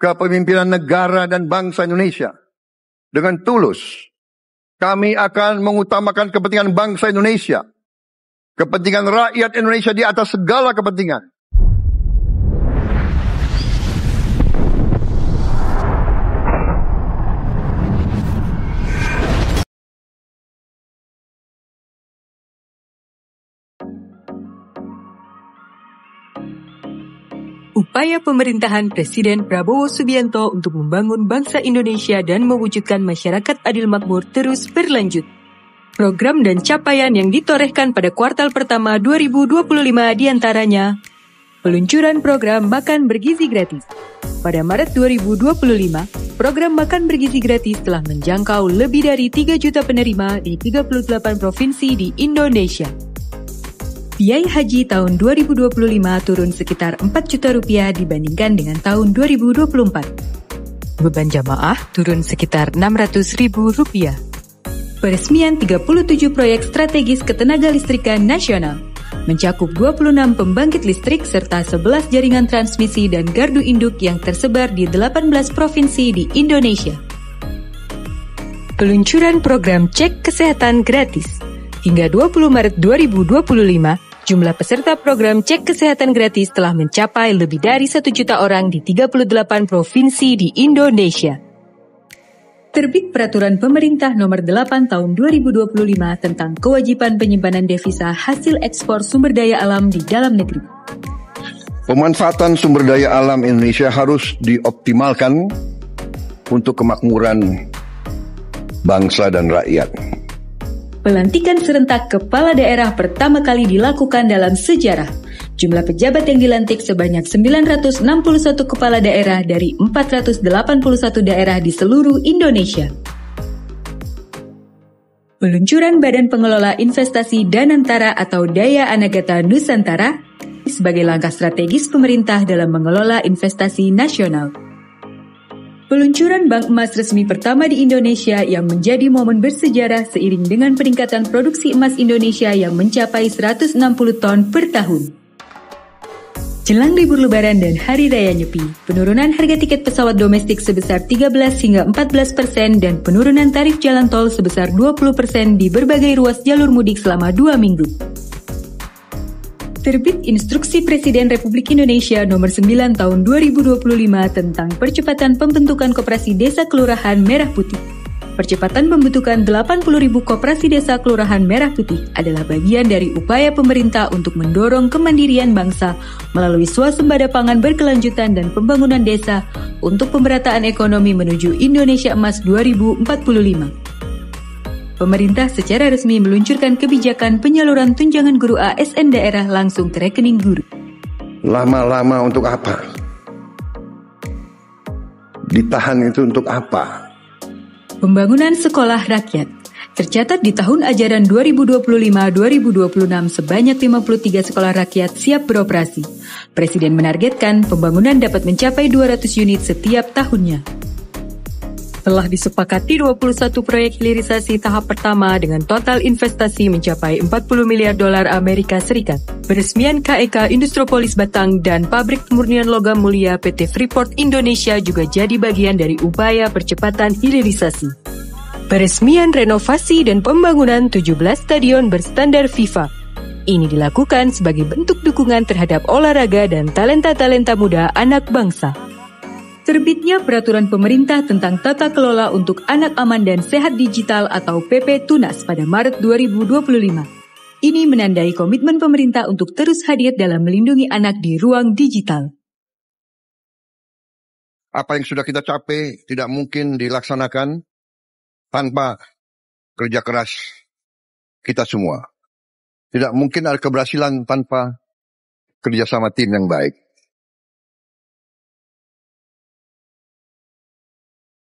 kepemimpinan negara dan bangsa Indonesia dengan tulus, kami akan mengutamakan kepentingan bangsa Indonesia, kepentingan rakyat Indonesia di atas segala kepentingan. Upaya pemerintahan Presiden Prabowo Subianto untuk membangun bangsa Indonesia dan mewujudkan masyarakat adil makmur terus berlanjut. Program dan capaian yang ditorehkan pada kuartal pertama 2025 diantaranya peluncuran program Makan Bergizi Gratis. Pada Maret 2025, program Makan Bergizi Gratis telah menjangkau lebih dari 3 juta penerima di 38 provinsi di Indonesia. Biaya haji tahun 2025 turun sekitar 4 juta rupiah dibandingkan dengan tahun 2024. Beban jamaah turun sekitar 600 ribu rupiah. Peresmian 37 proyek strategis ketenaga listrikan nasional, mencakup 26 pembangkit listrik serta 11 jaringan transmisi dan gardu induk yang tersebar di 18 provinsi di Indonesia. Peluncuran program Cek Kesehatan Gratis. Hingga 20 Maret 2025, jumlah peserta program Cek Kesehatan Gratis telah mencapai lebih dari 1 juta orang di 38 provinsi di Indonesia. Terbit Peraturan Pemerintah Nomor 8 Tahun 2025 tentang kewajiban penyimpanan devisa hasil ekspor sumber daya alam di dalam negeri. Pemanfaatan sumber daya alam Indonesia harus dioptimalkan untuk kemakmuran bangsa dan rakyat. Pelantikan serentak kepala daerah pertama kali dilakukan dalam sejarah. Jumlah pejabat yang dilantik sebanyak 961 kepala daerah dari 481 daerah di seluruh Indonesia. Peluncuran Badan Pengelola Investasi Danantara atau Daya Anagata Nusantara sebagai langkah strategis pemerintah dalam mengelola investasi nasional. Peluncuran Bank Emas resmi pertama di Indonesia yang menjadi momen bersejarah seiring dengan peningkatan produksi emas Indonesia yang mencapai 160 ton per tahun. Jelang libur Lebaran dan Hari Raya Nyepi, penurunan harga tiket pesawat domestik sebesar 13 hingga 14% dan penurunan tarif jalan tol sebesar 20% di berbagai ruas jalur mudik selama 2 minggu. Terbit Instruksi Presiden Republik Indonesia Nomor 9 Tahun 2025 tentang percepatan pembentukan koperasi desa kelurahan Merah Putih. Percepatan pembentukan 80.000 koperasi desa kelurahan Merah Putih adalah bagian dari upaya pemerintah untuk mendorong kemandirian bangsa melalui swasembada pangan berkelanjutan dan pembangunan desa untuk pemerataan ekonomi menuju Indonesia Emas 2045. Pemerintah secara resmi meluncurkan kebijakan penyaluran tunjangan guru ASN daerah langsung ke rekening guru. Lama-lama untuk apa? Ditahan itu untuk apa? Pembangunan sekolah rakyat. Tercatat di tahun ajaran 2025-2026 sebanyak 53 sekolah rakyat siap beroperasi. Presiden menargetkan pembangunan dapat mencapai 200 unit setiap tahunnya. Telah disepakati 21 proyek hilirisasi tahap pertama dengan total investasi mencapai 40 miliar dolar Amerika Serikat. Peresmian KEK Industropolis Batang dan Pabrik Pemurnian Logam Mulia PT Freeport Indonesia juga jadi bagian dari upaya percepatan hilirisasi. Peresmian renovasi dan pembangunan 17 stadion berstandar FIFA. Ini dilakukan sebagai bentuk dukungan terhadap olahraga dan talenta-talenta muda anak bangsa. Terbitnya Peraturan Pemerintah tentang Tata Kelola untuk Anak Aman dan Sehat Digital atau PP Tunas pada Maret 2025. Ini menandai komitmen pemerintah untuk terus hadir dalam melindungi anak di ruang digital. Apa yang sudah kita capai tidak mungkin dilaksanakan tanpa kerja keras kita semua. Tidak mungkin ada keberhasilan tanpa kerjasama tim yang baik.